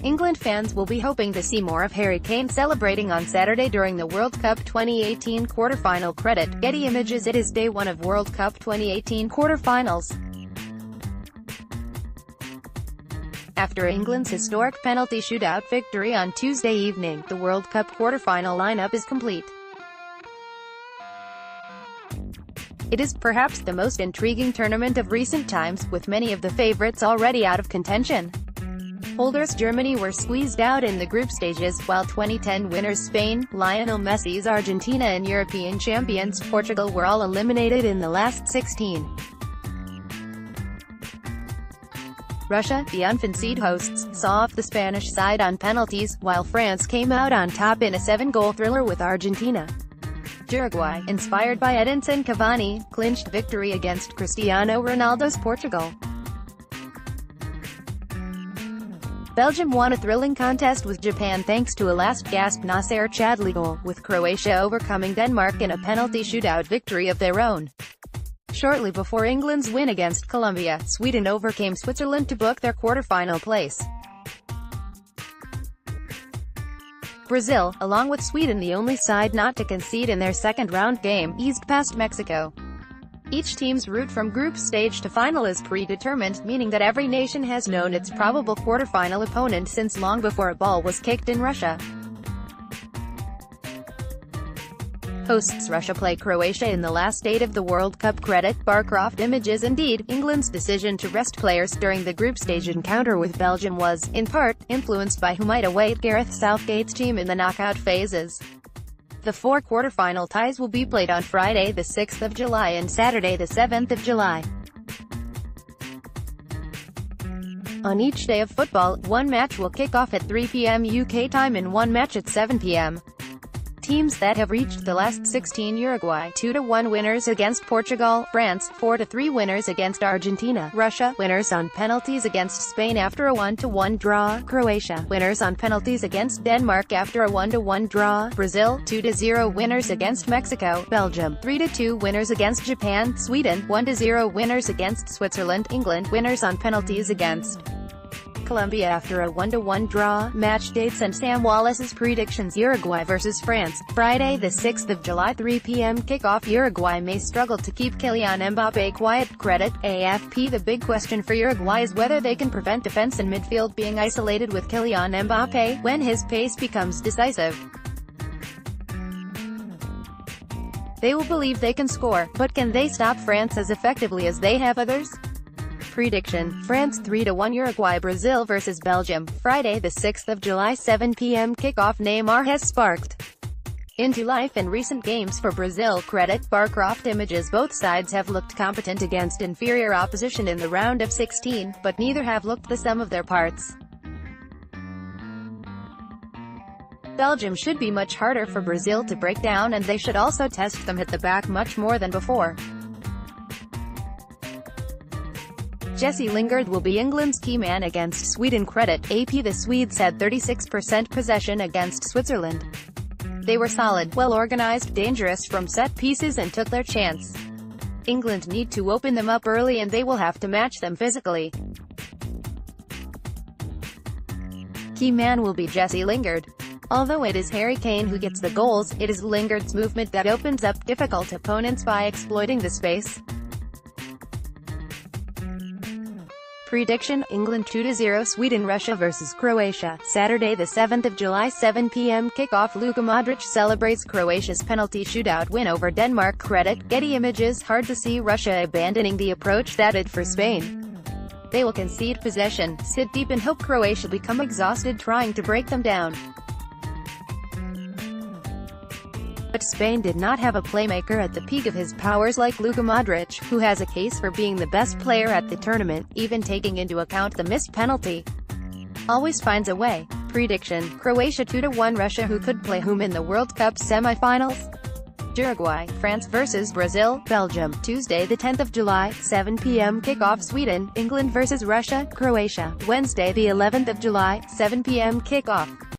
England fans will be hoping to see more of Harry Kane celebrating on Saturday during the World Cup 2018 quarter-final. Credit, Getty Images. It is day one of World Cup 2018 quarter-finals. After England's historic penalty shootout victory on Tuesday evening, the World Cup quarter-final lineup is complete. It is perhaps the most intriguing tournament of recent times, with many of the favourites already out of contention. Holders Germany were squeezed out in the group stages, while 2010 winners Spain, Lionel Messi's Argentina and European champions Portugal were all eliminated in the last 16. Russia, the unfancied hosts, saw off the Spanish side on penalties, while France came out on top in a 7-goal thriller with Argentina. Uruguay, inspired by Edinson Cavani, clinched victory against Cristiano Ronaldo's Portugal. Belgium won a thrilling contest with Japan thanks to a last-gasp Nasser Chadli goal, with Croatia overcoming Denmark in a penalty shootout victory of their own. Shortly before England's win against Colombia, Sweden overcame Switzerland to book their quarter-final place. Brazil, along with Sweden the only side not to concede in their second-round game, eased past Mexico. Each team's route from group stage to final is predetermined, meaning that every nation has known its probable quarter-final opponent since long before a ball was kicked in Russia. Hosts Russia play Croatia in the last 8 of the World Cup. Credit, Barcroft Images. Indeed, England's decision to rest players during the group stage encounter with Belgium was, in part, influenced by who might await Gareth Southgate's team in the knockout phases. The 4 quarter-final ties will be played on Friday the 6th of July and Saturday the 7th of July. On each day of football, one match will kick off at 3 p.m. UK time and one match at 7 p.m. Teams that have reached the last 16: Uruguay 2-1 winners against Portugal, France 4-3 winners against Argentina, Russia winners on penalties against Spain after a 1-1 draw, Croatia winners on penalties against Denmark after a 1-1 draw, Brazil 2-0 winners against Mexico, Belgium 3-2 winners against Japan, Sweden 1-0 winners against Switzerland, England winners on penalties against Colombia after a 1-1 draw. Match dates and Sam Wallace's predictions. Uruguay vs France, Friday the 6th of July 3 p.m. kickoff. Uruguay may struggle to keep Kylian Mbappé quiet. Credit, AFP. The big question for Uruguay is whether they can prevent defense and midfield being isolated with Kylian Mbappé, when his pace becomes decisive. They will believe they can score, but can they stop France as effectively as they have others? Prediction, France 3-1 Uruguay. Brazil vs Belgium, Friday the 6th of July 7 p.m. kickoff. Neymar has sparked into life in recent games for Brazil. Credit, Barcroft Images. Both sides have looked competent against inferior opposition in the round of 16, but neither have looked the sum of their parts. Belgium should be much harder for Brazil to break down, and they should also test them at the back much more than before. Jesse Lingard will be England's key man against Sweden. Credit, AP. The Swedes had 36% possession against Switzerland. They were solid, well-organized, dangerous from set pieces and took their chance. England need to open them up early and they will have to match them physically. Key man will be Jesse Lingard. Although it is Harry Kane who gets the goals, it is Lingard's movement that opens up difficult opponents by exploiting the space. Prediction, England 2-0 Sweden. Russia vs Croatia, Saturday the 7th of July 7 p.m. kickoff. Luka Modric celebrates Croatia's penalty shootout win over Denmark. Credit, Getty Images. Hard to see Russia abandoning the approach that did for Spain. They will concede possession, sit deep and hope Croatia become exhausted trying to break them down. But Spain did not have a playmaker at the peak of his powers like Luka Modric, who has a case for being the best player at the tournament, even taking into account the missed penalty. Always finds a way. Prediction, Croatia 2-1 Russia. Who could play whom in the World Cup semi-finals? Uruguay, France vs Brazil, Belgium, Tuesday the 10th of July, 7 p.m. kickoff. Sweden, England vs Russia, Croatia, Wednesday the 11th of July, 7 p.m. kickoff.